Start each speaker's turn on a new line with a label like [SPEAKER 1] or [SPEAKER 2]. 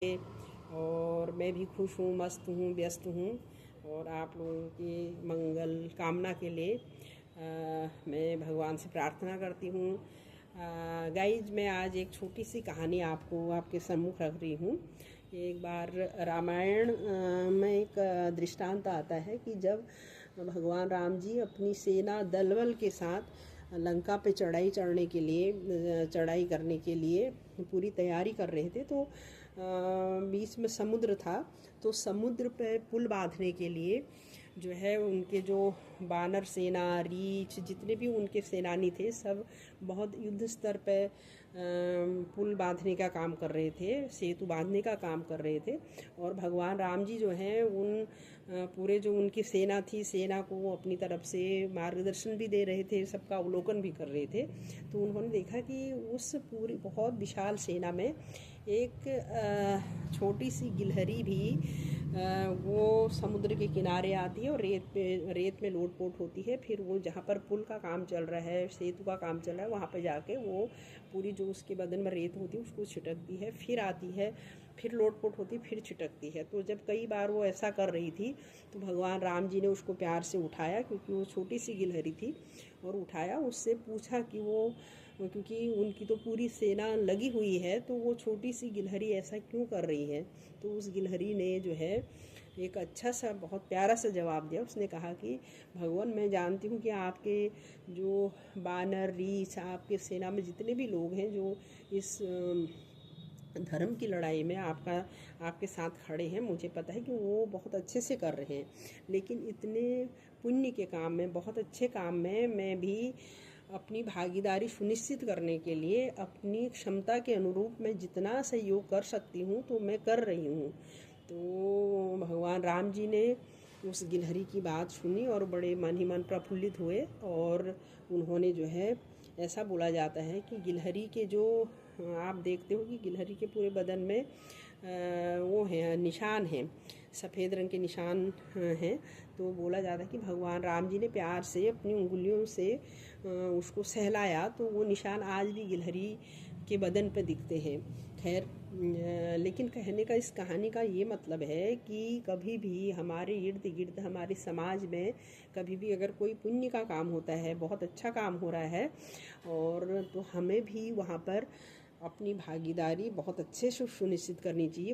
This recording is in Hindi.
[SPEAKER 1] और मैं भी खुश हूँ, मस्त हूँ, व्यस्त हूँ और आप लोगों की मंगल कामना के लिए मैं भगवान से प्रार्थना करती हूँ। गाइज, मैं आज एक छोटी सी कहानी आपको आपके सम्मुख रख रही हूँ। एक बार रामायण में एक दृष्टांत आता है कि जब भगवान राम जी अपनी सेना दलबल के साथ लंका पे चढ़ाई करने के लिए पूरी तैयारी कर रहे थे, तो बीच में समुद्र था। तो समुद्र पे पुल बांधने के लिए जो है उनके जो वानर सेना, रीछ, जितने भी उनके सेनानी थे, सब बहुत युद्ध स्तर पे पुल बांधने का काम कर रहे थे, सेतु बांधने का काम कर रहे थे। और भगवान राम जी जो हैं उन पूरे जो उनकी सेना थी, सेना को अपनी तरफ से मार्गदर्शन भी दे रहे थे, सबका अवलोकन भी कर रहे थे। तो उन्होंने देखा कि उस पूरी बहुत विशाल सेना में एक छोटी सी गिलहरी भी वो समुद्र के किनारे आती है और रेत में लोट-पोट होती है। फिर वो जहाँ पर पुल का काम चल रहा है, सेतु का काम चल रहा है, वहाँ पे जाके वो पूरी जो उसके बदन में रेत होती है उसको छिटकती है, फिर आती है, फिर लोट-पोट होती है, फिर छिटकती है। तो जब कई बार वो ऐसा कर रही थी तो भगवान राम जी ने उसको प्यार से उठाया, क्योंकि वो छोटी सी गिलहरी थी, और उठाया, उससे पूछा कि वो, क्योंकि उनकी तो पूरी सेना लगी हुई है, तो वो छोटी सी गिलहरी ऐसा क्यों कर रही है। तो उस गिलहरी ने जो है एक अच्छा सा, बहुत प्यारा सा जवाब दिया। उसने कहा कि भगवान, मैं जानती हूँ कि आपके जो बानर, रीछ, आपके सेना में जितने भी लोग हैं जो इस धर्म की लड़ाई में आपके साथ खड़े हैं, मुझे पता है कि वो बहुत अच्छे से कर रहे हैं। लेकिन इतने पुण्य के काम में, बहुत अच्छे काम में मैं भी अपनी भागीदारी सुनिश्चित करने के लिए अपनी क्षमता के अनुरूप मैं जितना सहयोग कर सकती हूँ तो मैं कर रही हूँ। तो भगवान राम जी ने उस गिलहरी की बात सुनी और बड़े मन ही मन प्रफुल्लित हुए, और उन्होंने जो है, ऐसा बोला जाता है कि गिलहरी के जो, आप देखते हो कि गिलहरी के पूरे बदन में वो हैं, निशान हैं, सफ़ेद रंग के निशान हैं। तो बोला जाता है कि भगवान राम जी ने प्यार से अपनी उंगलियों से उसको सहलाया, तो वो निशान आज भी गिलहरी के बदन पे दिखते हैं। खैर, लेकिन कहने का इस कहानी का ये मतलब है कि कभी भी हमारे इर्द गिर्द, हमारे समाज में कभी भी अगर कोई पुण्य का काम होता है, बहुत अच्छा काम हो रहा है, और तो हमें भी वहाँ पर अपनी भागीदारी बहुत अच्छे से सुनिश्चित करनी चाहिए।